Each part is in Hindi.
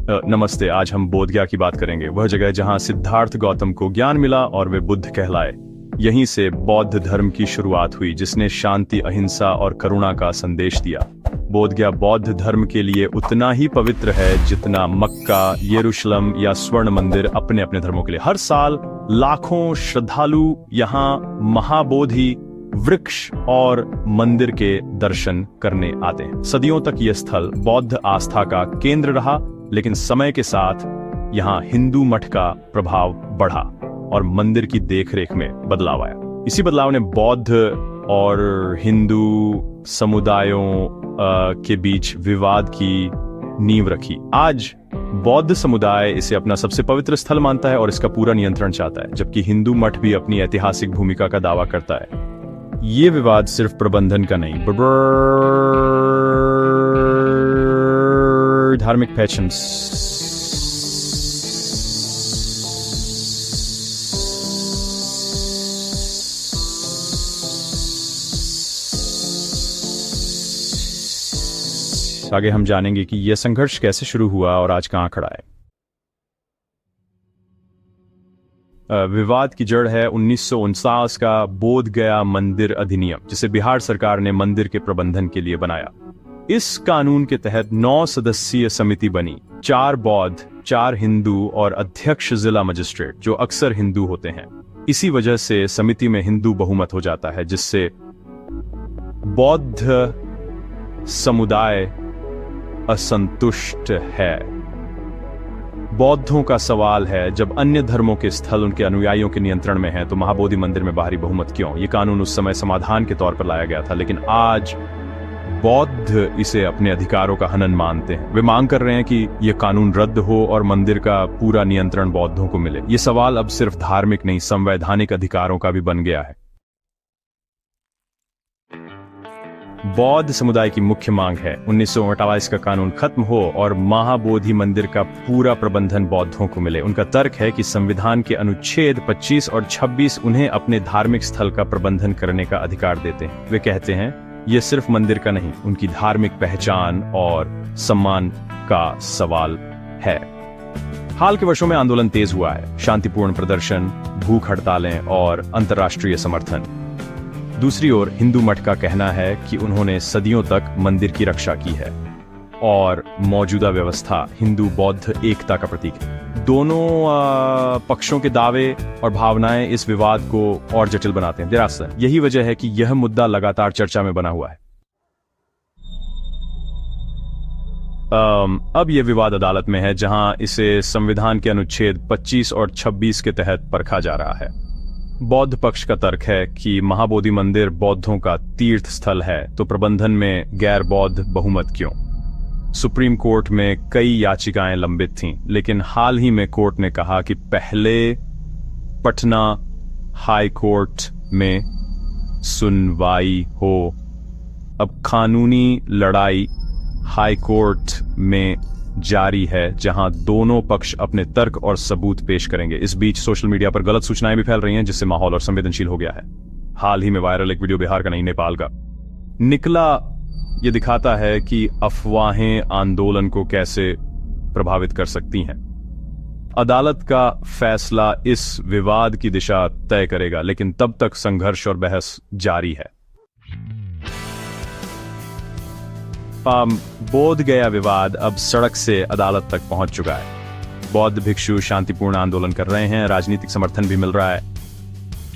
नमस्ते। आज हम बोधगया की बात करेंगे, वह जगह जहां सिद्धार्थ गौतम को ज्ञान मिला और वे बुद्ध कहलाए। यहीं से बौद्ध धर्म की शुरुआत हुई, जिसने शांति, अहिंसा और करुणा का संदेश दिया। बोधगया बौद्ध धर्म के लिए उतना ही पवित्र है जितना मक्का, यरूशलेम या स्वर्ण मंदिर अपने अपने धर्मों के लिए। हर साल लाखों श्रद्धालु यहाँ महाबोधि वृक्ष और मंदिर के दर्शन करने आते हैं। सदियों तक यह स्थल बौद्ध आस्था का केंद्र रहा, लेकिन समय के साथ यहाँ हिंदू मठ का प्रभाव बढ़ा और मंदिर की देखरेख में बदलाव आया। इसी बदलाव ने बौद्ध और हिंदू समुदायों के बीच विवाद की नींव रखी। आज बौद्ध समुदाय इसे अपना सबसे पवित्र स्थल मानता है और इसका पूरा नियंत्रण चाहता है, जबकि हिंदू मठ भी अपनी ऐतिहासिक भूमिका का दावा करता है। ये विवाद सिर्फ प्रबंधन का नहीं, धार्मिक पहचान आगे हम जानेंगे कि यह संघर्ष कैसे शुरू हुआ और आज कहां खड़ा है। विवाद की जड़ है 1949 का बोधगया मंदिर अधिनियम, जिसे बिहार सरकार ने मंदिर के प्रबंधन के लिए बनाया। इस कानून के तहत 9 सदस्यीय समिति बनी, 4 बौद्ध, 4 हिंदू और अध्यक्ष जिला मजिस्ट्रेट, जो अक्सर हिंदू होते हैं। इसी वजह से समिति में हिंदू बहुमत हो जाता है, जिससे बौद्ध समुदाय असंतुष्ट है। बौद्धों का सवाल है, जब अन्य धर्मों के स्थल उनके अनुयायियों के नियंत्रण में हैं, तो महाबोधि मंदिर में बाहरी बहुमत क्यों? ये कानून उस समय समाधान के तौर पर लाया गया था, लेकिन आज बौद्ध इसे अपने अधिकारों का हनन मानते हैं। वे मांग कर रहे हैं कि यह कानून रद्द हो और मंदिर का पूरा नियंत्रण बौद्धों को मिले। ये सवाल अब सिर्फ धार्मिक नहीं, संवैधानिक अधिकारों का भी बन गया है। बौद्ध समुदाय की मुख्य मांग है 1948 का कानून खत्म हो और महाबोधि मंदिर का पूरा प्रबंधन बौद्धों को मिले। उनका तर्क है कि संविधान के अनुच्छेद 25 और 26 उन्हें अपने धार्मिक स्थल का प्रबंधन करने का अधिकार देते हैं। वे कहते हैं यह सिर्फ मंदिर का नहीं, उनकी धार्मिक पहचान और सम्मान का सवाल है। हाल के वर्षों में आंदोलन तेज हुआ है, शांतिपूर्ण प्रदर्शन, भूख हड़तालें और अंतर्राष्ट्रीय समर्थन। दूसरी ओर हिंदू मठ का कहना है कि उन्होंने सदियों तक मंदिर की रक्षा की है और मौजूदा व्यवस्था हिंदू बौद्ध एकता का प्रतीक है। दोनों पक्षों के दावे और भावनाएं इस विवाद को और जटिल बनाते हैं। दरअसल यही वजह है कि यह मुद्दा लगातार चर्चा में बना हुआ है। अब यह विवाद अदालत में है, जहां इसे संविधान के अनुच्छेद 25 और 26 के तहत परखा जा रहा है। बौद्ध पक्ष का तर्क है कि महाबोधि मंदिर बौद्धों का तीर्थ स्थल है, तो प्रबंधन में गैर बौद्ध बहुमत क्यों? सुप्रीम कोर्ट में कई याचिकाएं लंबित थीं, लेकिन हाल ही में कोर्ट ने कहा कि पहले पटना हाई कोर्ट में सुनवाई हो। अब कानूनी लड़ाई हाई कोर्ट में जारी है, जहां दोनों पक्ष अपने तर्क और सबूत पेश करेंगे। इस बीच सोशल मीडिया पर गलत सूचनाएं भी फैल रही हैं, जिससे माहौल और संवेदनशील हो गया है। हाल ही में वायरल एक वीडियो बिहार का नहीं, नेपाल का निकला। यह दिखाता है कि अफवाहें आंदोलन को कैसे प्रभावित कर सकती हैं। अदालत का फैसला इस विवाद की दिशा तय करेगा, लेकिन तब तक संघर्ष और बहस जारी है। बोधगया विवाद अब सड़क से अदालत तक पहुंच चुका है। बौद्ध भिक्षु शांतिपूर्ण आंदोलन कर रहे हैं, राजनीतिक समर्थन भी मिल रहा है।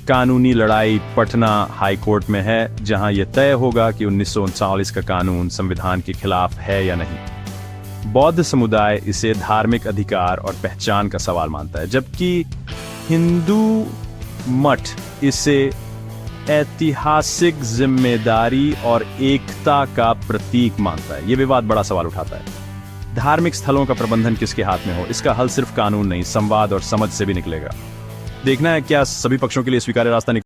कानूनी लड़ाई पटना हाई कोर्ट में है, जहां यह तय होगा कि 1939 का कानून संविधान के खिलाफ है या नहीं। बौद्ध समुदाय इसे धार्मिक अधिकार और पहचान का सवाल मानता है, जबकि हिंदू मठ इसे ऐतिहासिक जिम्मेदारी और एकता का प्रतीक मानता है। यह विवाद बड़ा सवाल उठाता है। धार्मिक स्थलों का प्रबंधन किसके हाथ में हो, इसका हल सिर्फ कानून नहीं, संवाद और समझ से भी निकलेगा। देखना है क्या सभी पक्षों के लिए स्वीकार्य रास्ता निकले।